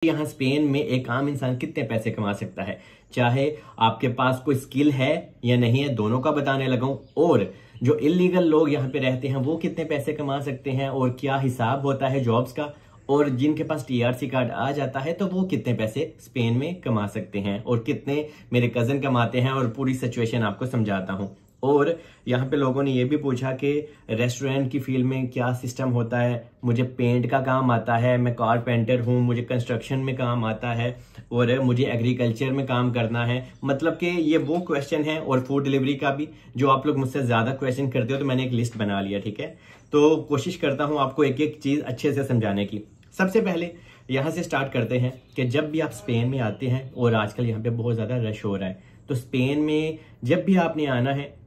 यहाँ स्पेन में एक आम इंसान कितने पैसे कमा सकता है, चाहे आपके पास कोई स्किल है या नहीं है, दोनों का बताने लगा हूं। और जो इलीगल लोग यहाँ पे रहते हैं वो कितने पैसे कमा सकते हैं और क्या हिसाब होता है जॉब्स का, और जिनके पास टीआरसी कार्ड आ जाता है तो वो कितने पैसे स्पेन में कमा सकते हैं और कितने मेरे कजन कमाते हैं, और पूरी सिचुएशन आपको समझाता हूं। और यहाँ पे लोगों ने ये भी पूछा कि रेस्टोरेंट की फील्ड में क्या सिस्टम होता है। मुझे पेंट का काम आता है, मैं कारपेंटर हूँ, मुझे कंस्ट्रक्शन में काम आता है और मुझे एग्रीकल्चर में काम करना है। मतलब कि ये वो क्वेश्चन है, और फूड डिलीवरी का भी जो आप लोग मुझसे ज्यादा क्वेश्चन करते हो, तो मैंने एक लिस्ट बना लिया, ठीक है। तो कोशिश करता हूँ आपको एक एक चीज अच्छे से समझाने की। सबसे पहले यहाँ से स्टार्ट करते हैं कि जब भी आप स्पेन में आते हैं, और आजकल यहाँ पे बहुत ज्यादा रश हो रहा है, तो स्पेन में जब भी आपने आना है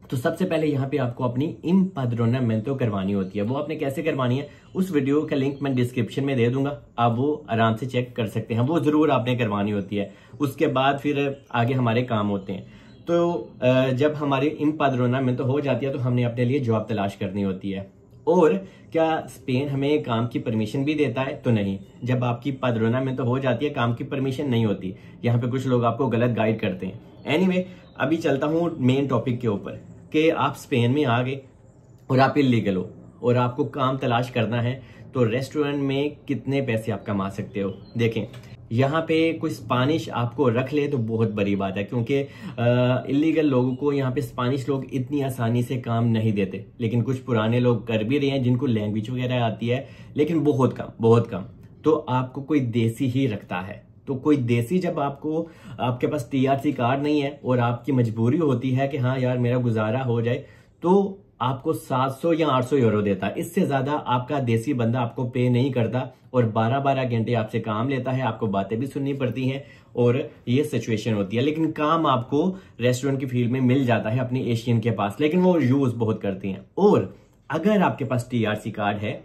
तो सबसे पहले यहाँ पे आपको अपनी इम्पाद्रोनामेंतो करवानी होती है। वो आपने कैसे करवानी है, उस वीडियो का लिंक मैं डिस्क्रिप्शन में दे दूंगा, आप वो आराम से चेक कर सकते हैं। वो जरूर आपने करवानी होती है, उसके बाद फिर आगे हमारे काम होते हैं। तो जब हमारी इम्पाद्रोनामेंतो हो जाती है तो हमने अपने लिए जॉब तलाश करनी होती है। और क्या स्पेन हमें काम की परमिशन भी देता है? तो नहीं। जब आपकी पाद्रोनामेंतो हो जाती है काम की परमिशन नहीं होती। यहाँ पे कुछ लोग आपको गलत गाइड करते हैं। एनीवे, अभी चलता हूँ मेन टॉपिक के ऊपर कि आप स्पेन में आ गए और आप इलीगल हो और आपको काम तलाश करना है, तो रेस्टोरेंट में कितने पैसे आप कमा सकते हो। देखें, यहाँ पे कोई स्पानिश आपको रख ले तो बहुत बड़ी बात है, क्योंकि इलीगल लोगों को यहाँ पे स्पानिश लोग इतनी आसानी से काम नहीं देते। लेकिन कुछ पुराने लोग कर भी रहे हैं जिनको लैंग्वेज वगैरह आती है, लेकिन बहुत कम। तो आपको कोई देसी ही रखता है। तो कोई देसी, जब आपके पास टीआरसी कार्ड नहीं है और आपकी मजबूरी होती है कि हाँ यार मेरा गुजारा हो जाए, तो आपको 700 या 800 यूरो देता है। इससे ज्यादा आपका देसी बंदा आपको पे नहीं करता, और 12-12 घंटे आपसे काम लेता है, आपको बातें भी सुननी पड़ती हैं, और ये सिचुएशन होती है। लेकिन काम आपको रेस्टोरेंट की फील्ड में मिल जाता है अपनी एशियन के पास, लेकिन वो यूज बहुत करती हैं। और अगर आपके पास टीआरसी कार्ड है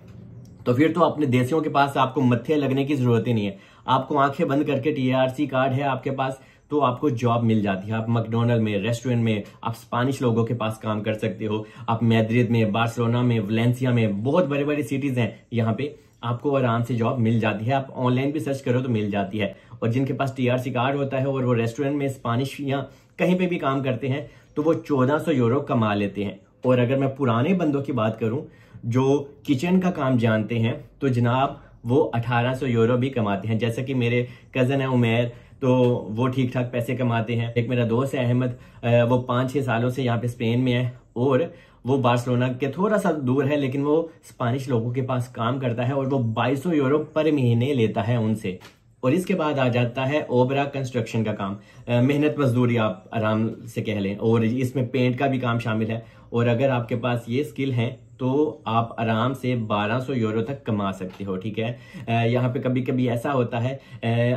तो फिर तो अपने देसियों के पास आपको मत्थे लगने की जरूरत ही नहीं है। आपको आंखें बंद करके टीआरसी कार्ड है आपके पास तो आपको जॉब मिल जाती है। आप मैकडॉनल्ड में, रेस्टोरेंट में, आप स्पानिश लोगों के पास काम कर सकते हो। आप मैद्रिद में, बार्सिलोना में, वलेंसिया में, बहुत बड़े बड़े सिटीज हैं, यहाँ पे आपको आराम से जॉब मिल जाती है। आप ऑनलाइन भी सर्च करो तो मिल जाती है। और जिनके पास टीआरसी कार्ड होता है और वो रेस्टोरेंट में, स्पानिश या कहीं पे भी काम करते हैं, तो वो 1400 यूरो कमा लेते हैं। और अगर मैं पुराने बंदों की बात करूं जो किचन का काम जानते हैं, तो जनाब वो 1800 यूरो भी कमाते हैं। जैसे कि मेरे कजन है उमेर, तो वो ठीक ठाक पैसे कमाते हैं। एक मेरा दोस्त है अहमद, वो 5-6 सालों से यहाँ पे स्पेन में है, और वो बार्सिलोना के थोड़ा सा दूर है, लेकिन वो स्पानिश लोगों के पास काम करता है और वो 2200 यूरो पर महीने लेता है उनसे। और इसके बाद आ जाता है ओबरा कंस्ट्रक्शन का काम, मेहनत मजदूरी आप आराम से कह लें, और इसमें पेंट का भी काम शामिल है। और अगर आपके पास ये स्किल है तो आप आराम से 1200 यूरो तक कमा सकते हो, ठीक है। यहाँ पे कभी कभी ऐसा होता है,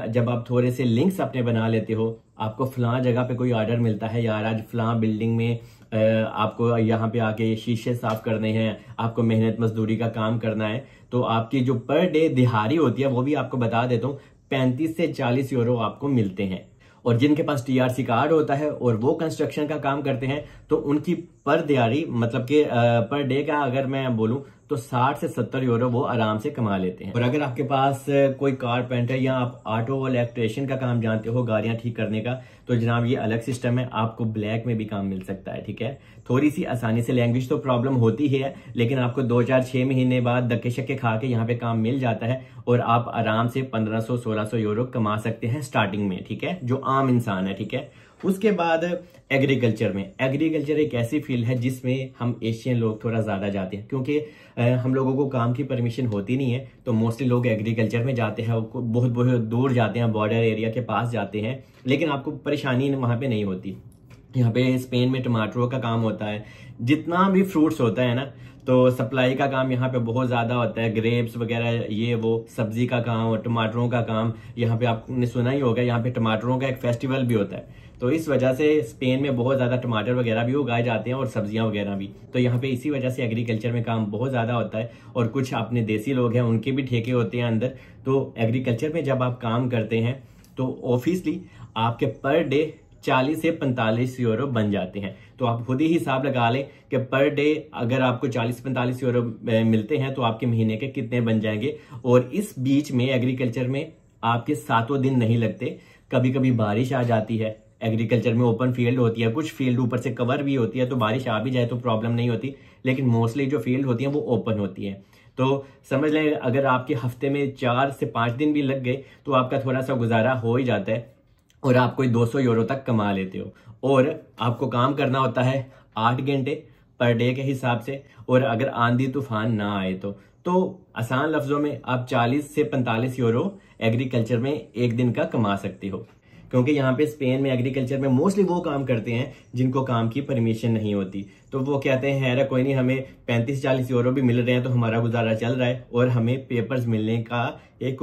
जब आप थोड़े से लिंक्स अपने बना लेते हो, आपको फलां जगह पे कोई ऑर्डर मिलता है, यार आज फलां बिल्डिंग में आपको यहाँ पे आके शीशे साफ करने हैं, आपको मेहनत मजदूरी का काम करना है, तो आपकी जो पर डे दिहाड़ी होती है वो भी आपको बता देता हूँ 35 से 40 यूरो आपको मिलते हैं। और जिनके पास टीआरसी कार्ड होता है और वो कंस्ट्रक्शन का काम करते हैं, तो उनकी पर दिहाड़ी, मतलब कि पर डे का अगर मैं बोलूं तो 60 से 70 यूरो वो आराम से कमा लेते हैं। और अगर आपके पास कोई कारपेंटर या आप ऑटो इलेक्ट्रिशियन का काम जानते हो, गाड़ियां ठीक करने का, तो जनाब ये अलग सिस्टम है, आपको ब्लैक में भी काम मिल सकता है, ठीक है। थोड़ी सी आसानी से, लैंग्वेज तो प्रॉब्लम होती ही है, लेकिन आपको 2-4-6 महीने बाद धक्के शक्के खा के यहाँ पे काम मिल जाता है, और आप आराम से 1500-1600 यूरो कमा सकते हैं स्टार्टिंग में, ठीक है, जो आम इंसान है, ठीक है। उसके बाद एग्रीकल्चर एक ऐसी फील्ड है जिसमें हम एशियन लोग थोड़ा ज्यादा जाते हैं, क्योंकि हम लोगों को काम की परमिशन होती नहीं है, तो मोस्टली लोग एग्रीकल्चर में जाते हैं, बहुत बहुत दूर जाते हैं, बॉर्डर एरिया के पास जाते हैं। लेकिन आपको परेशानी वहां पे नहीं होती। यहाँ पे स्पेन में टमाटरों का काम होता है, जितना भी फ्रूट्स होता है ना, तो सप्लाई का काम यहाँ पे बहुत ज्यादा होता है। ग्रेप्स वगैरह, ये वो सब्जी का काम और टमाटरों का काम, यहाँ पे आपने सुना ही होगा, यहाँ पे टमाटरों का एक फेस्टिवल भी होता है। तो इस वजह से स्पेन में बहुत ज्यादा टमाटर वगैरह भी उगाए जाते हैं और सब्जियां वगैरह भी। तो यहाँ पे इसी वजह से एग्रीकल्चर में काम बहुत ज्यादा होता है। और कुछ अपने देसी लोग हैं, उनके भी ठेके होते हैं अंदर। तो एग्रीकल्चर में जब आप काम करते हैं तो ऑब्वियसली आपके पर डे 40 से 45 यूरो बन जाते हैं। तो आप खुद ही हिसाब लगा लें कि पर डे अगर आपको 40-45 यूरो मिलते हैं तो आपके महीने के कितने बन जाएंगे। और इस बीच में एग्रीकल्चर में आपके 7 दिन नहीं लगते। कभी कभी बारिश आ जाती है, एग्रीकल्चर में ओपन फील्ड होती है, कुछ फील्ड ऊपर से कवर भी होती है, तो बारिश आ भी जाए तो प्रॉब्लम नहीं होती, लेकिन मोस्टली जो फील्ड होती है वो ओपन होती है। तो समझ लें अगर आपके हफ्ते में 4 से 5 दिन भी लग गए तो आपका थोड़ा सा गुजारा हो ही जाता है और आप कोई 200 यूरो तक कमा लेते हो। और आपको काम करना होता है 8 घंटे पर डे के हिसाब से, और अगर आंधी तूफान ना आए तो आसान लफ्जों में आप 40 से 45 यूरो एग्रीकल्चर में एक दिन का कमा सकते हो। क्योंकि यहाँ पे स्पेन में एग्रीकल्चर में मोस्टली वो काम करते हैं जिनको काम की परमिशन नहीं होती, तो वो कहते हैं यार कोई नहीं, हमें 35-40 यूरो भी मिल रहे हैं तो हमारा गुजारा चल रहा है और हमें पेपर्स मिलने का एक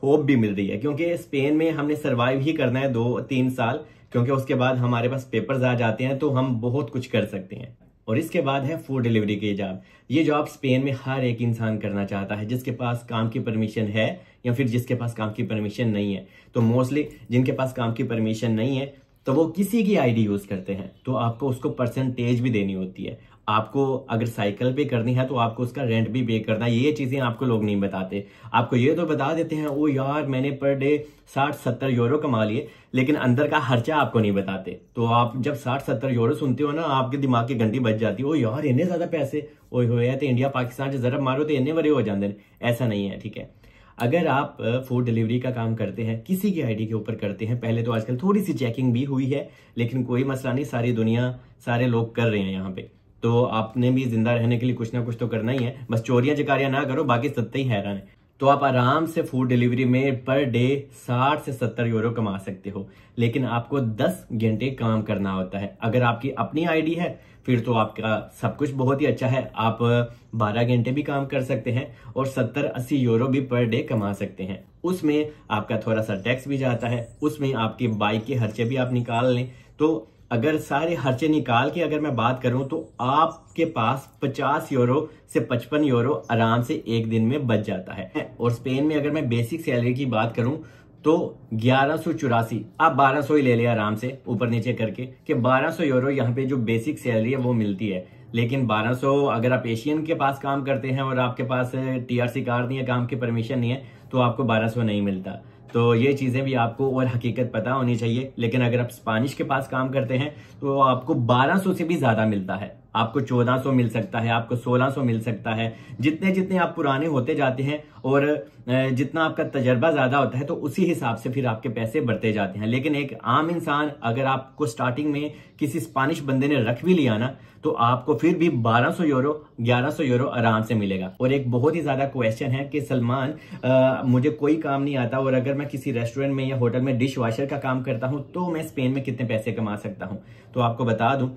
होप भी मिल रही है। क्योंकि स्पेन में हमने सर्वाइव ही करना है 2-3 साल, क्योंकि उसके बाद हमारे पास पेपर्स आ जाते हैं तो हम बहुत कुछ कर सकते हैं। और इसके बाद है फूड डिलीवरी की जॉब। ये जॉब स्पेन में हर एक इंसान करना चाहता है जिसके पास काम की परमिशन है या फिर जिसके पास काम की परमिशन नहीं है। तो मोस्टली जिनके पास काम की परमिशन नहीं है तो वो किसी की आईडी यूज करते हैं, तो आपको उसको परसेंटेज भी देनी होती है। आपको अगर साइकिल पे करनी है तो आपको उसका रेंट भी पे करना है। ये चीजें आपको लोग नहीं बताते। आपको ये तो बता देते हैं ओ यार मैंने पर डे 60-70 यूरो कमा लिए, लेकिन अंदर का खर्चा आपको नहीं बताते। तो आप जब 60-70 यूरो सुनते हो ना, आपके दिमाग की घंटी बज जाती है, ओ यार इन्ने ज्यादा पैसे, ओए होए तो इंडिया पाकिस्तान से जरब मारो तो इन्ने बड़े हो जाते हैं। ऐसा नहीं है, ठीक है। अगर आप फूड डिलीवरी का काम करते हैं, किसी की आईडी के ऊपर करते हैं, पहले तो आजकल थोड़ी सी चेकिंग भी हुई है, लेकिन कोई मसला नहीं, सारी दुनिया सारे लोग कर रहे हैं यहाँ पे। तो आपने भी जिंदा रहने के लिए कुछ ना कुछ तो करना ही है, बस चोरियां चकारियां ना करो, बाकी सत्ते ही हैरान है। तो आप आराम से फूड डिलीवरी में पर डे 60 से 70 यूरो कमा सकते हो, लेकिन आपको 10 घंटे काम करना होता है। अगर आपकी अपनी आईडी है फिर तो आपका सब कुछ बहुत ही अच्छा है, आप 12 घंटे भी काम कर सकते हैं और 70-80 यूरो भी पर डे कमा सकते हैं। उसमें आपका थोड़ा सा टैक्स भी जाता है, उसमें आपकी बाइक के खर्चे भी आप निकाल लें। तो अगर सारे खर्चे निकाल के अगर मैं बात करूं तो आपके पास 50 यूरो से 55 यूरो आराम से एक दिन में बच जाता है। और स्पेन में अगर मैं बेसिक सैलरी की बात करूं तो 1184, आप 1200 ही ले लिया आराम से ऊपर नीचे करके, कि 1200 यूरो यहाँ पे जो बेसिक सैलरी है वो मिलती है। लेकिन 1200 अगर आप एशियन के पास काम करते हैं और आपके पास टीआरसी कार्ड नहीं है, काम की परमिशन नहीं है, तो आपको 1200 नहीं मिलता। तो ये चीजें भी आपको और हकीकत पता होनी चाहिए। लेकिन अगर आप स्पेनिश के पास काम करते हैं तो आपको 1200 से भी ज्यादा मिलता है, आपको 1400 मिल सकता है, आपको 1600 मिल सकता है। जितने जितने आप पुराने होते जाते हैं और जितना आपका तजर्बा ज्यादा होता है तो उसी हिसाब से फिर आपके पैसे बढ़ते जाते हैं। लेकिन एक आम इंसान अगर आपको स्टार्टिंग में किसी स्पेनिश बंदे ने रख भी लिया ना, तो आपको फिर भी 1200 यूरो 1100 यूरो आराम से मिलेगा। और एक बहुत ही ज्यादा क्वेश्चन है कि सलमान मुझे कोई काम नहीं आता और अगर मैं किसी रेस्टोरेंट में या होटल में डिश वॉशर का काम करता हूं तो मैं स्पेन में कितने पैसे कमा सकता हूं। तो आपको बता दूं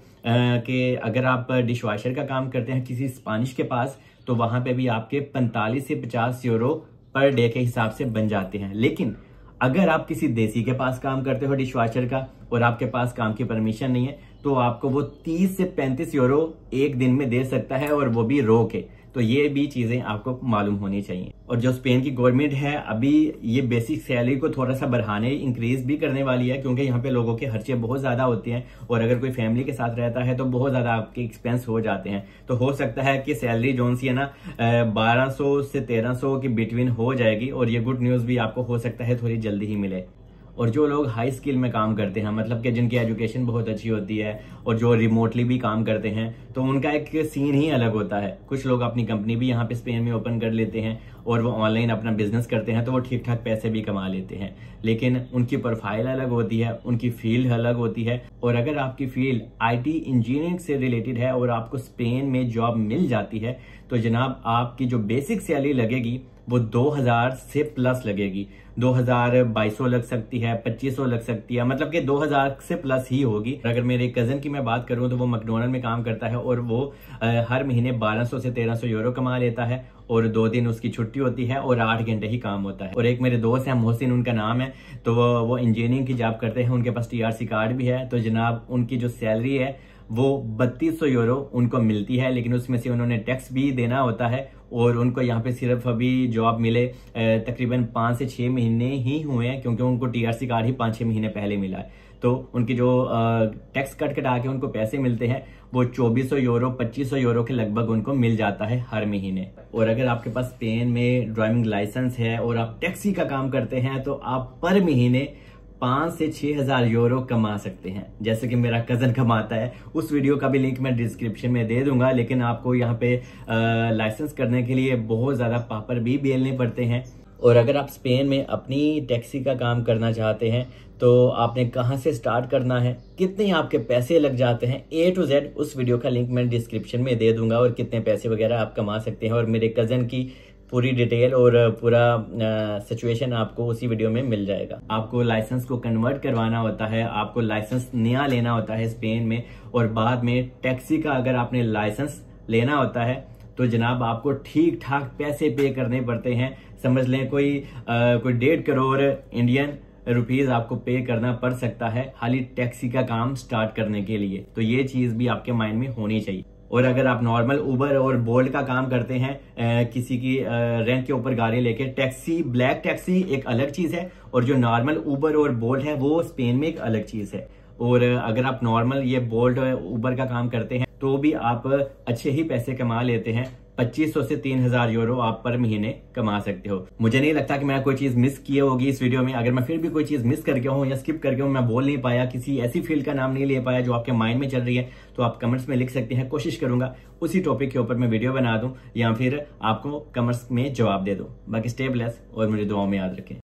कि अगर आप डिश वॉशर का काम करते हैं किसी स्पेनिश के पास तो वहां पे भी आपके 45 से 50 यूरो पर डे के हिसाब से बन जाते हैं। लेकिन अगर आप किसी देसी के पास काम करते हो डिश वॉशर का और आपके पास काम की परमिशन नहीं है तो आपको वो 30 से 35 यूरो एक दिन में दे सकता है, और वो भी रो के। तो ये भी चीजें आपको मालूम होनी चाहिए। और जो स्पेन की गवर्नमेंट है अभी ये बेसिक सैलरी को थोड़ा सा बढ़ाने इंक्रीज भी करने वाली है, क्योंकि यहाँ पे लोगों के खर्चे बहुत ज्यादा होते हैं और अगर कोई फैमिली के साथ रहता है तो बहुत ज्यादा आपके एक्सपेंस हो जाते हैं। तो हो सकता है कि सैलरी जो सी है ना 1200 से 1300 की बिटवीन हो जाएगी, और ये गुड न्यूज भी आपको हो सकता है थोड़ी जल्दी ही मिले। और जो लोग हाई स्किल में काम करते हैं, मतलब कि जिनकी एजुकेशन बहुत अच्छी होती है और जो रिमोटली भी काम करते हैं, तो उनका एक सीन ही अलग होता है। कुछ लोग अपनी कंपनी भी यहाँ पे स्पेन में ओपन कर लेते हैं और वो ऑनलाइन अपना बिजनेस करते हैं, तो वो ठीक ठाक पैसे भी कमा लेते हैं। लेकिन उनकी प्रोफाइल अलग होती है, उनकी फील्ड अलग होती है। और अगर आपकी फील्ड आईटी इंजीनियरिंग से रिलेटेड है और आपको स्पेन में जॉब मिल जाती है तो जनाब आपकी जो बेसिक सैलरी लगेगी वो 2000 से प्लस लगेगी। 2200 लग सकती है, 2500 लग सकती है, मतलब कि 2000 से प्लस ही होगी। अगर मेरे कजन की मैं बात करूं तो वो मैकडोनल्ड में काम करता है और वो हर महीने 1200 से 1300 यूरो कमा लेता है और 2 दिन उसकी छुट्टी होती है और 8 घंटे ही काम होता है। और एक मेरे दोस्त है मोहसिन, उनका नाम है, तो वो इंजीनियरिंग की जॉब करते हैं, उनके पास टीआरसी कार्ड भी है। तो जनाब उनकी जो सैलरी है वो 3200 यूरो उनको मिलती है, लेकिन उसमें से उन्होंने टैक्स भी देना होता है। और उनको यहाँ पे सिर्फ अभी जॉब मिले तकरीबन 5 से 6 महीने ही हुए हैं, क्योंकि उनको टीआरसी कार्ड ही 5-6 महीने पहले मिला है। तो उनकी जो टैक्स कट कटा के उनको पैसे मिलते हैं वो 2400 यूरो 2500 यूरो के लगभग उनको मिल जाता है हर महीने। और अगर आपके पास स्पेन में ड्राइविंग लाइसेंस है और आप टैक्सी का काम करते हैं तो आप पर महीने 5 से 6,000 यूरो कमा सकते हैं, जैसे कि मेरा कजन कमाता है। उस वीडियो का भी लिंक मैं डिस्क्रिप्शन में दे दूंगा। लेकिन आपको यहाँ पे लाइसेंस करने के लिए बहुत ज्यादा पापड़ भी बेलने पड़ते हैं। और अगर आप स्पेन में अपनी टैक्सी का काम करना चाहते हैं तो आपने कहां से स्टार्ट करना है, कितने आपके पैसे लग जाते हैं, A to Z उस वीडियो का लिंक मैं डिस्क्रिप्शन में दे दूंगा, और कितने पैसे वगैरह आप कमा सकते हैं। और मेरे कजन की पूरी डिटेल और पूरा सिचुएशन आपको उसी वीडियो में मिल जाएगा। आपको लाइसेंस को कन्वर्ट करवाना होता है, आपको लाइसेंस नया लेना होता है स्पेन में, और बाद में टैक्सी का अगर आपने लाइसेंस लेना होता है तो जनाब आपको ठीक ठाक पैसे पे करने पड़ते हैं। समझ लें कोई 1.5 करोड़ इंडियन रुपीज आपको पे करना पड़ सकता है खाली टैक्सी का काम स्टार्ट करने के लिए। तो ये चीज भी आपके माइंड में होनी चाहिए। और अगर आप नॉर्मल उबर और बोल्ट का काम करते हैं, किसी की रेंट के ऊपर गाड़ी लेके, टैक्सी ब्लैक टैक्सी एक अलग चीज है, और जो नॉर्मल उबर और बोल्ट है वो स्पेन में एक अलग चीज है। और अगर आप नॉर्मल ये बोल्ट उबर का काम करते हैं तो भी आप अच्छे ही पैसे कमा लेते हैं। 2500 से 3000 यूरो आप पर महीने कमा सकते हो। मुझे नहीं लगता कि मैं कोई चीज मिस की होगी इस वीडियो में। अगर मैं फिर भी कोई चीज मिस करके हूं या स्किप करके हूं, मैं बोल नहीं पाया, किसी ऐसी फील्ड का नाम नहीं ले पाया जो आपके माइंड में चल रही है, तो आप कमेंट्स में लिख सकते हैं। कोशिश करूंगा उसी टॉपिक के ऊपर मैं वीडियो बना दूं या फिर आपको कमेंट्स में जवाब दे दूं। बाकी स्टे ब्लेस और मुझे दुआओं में याद रखें।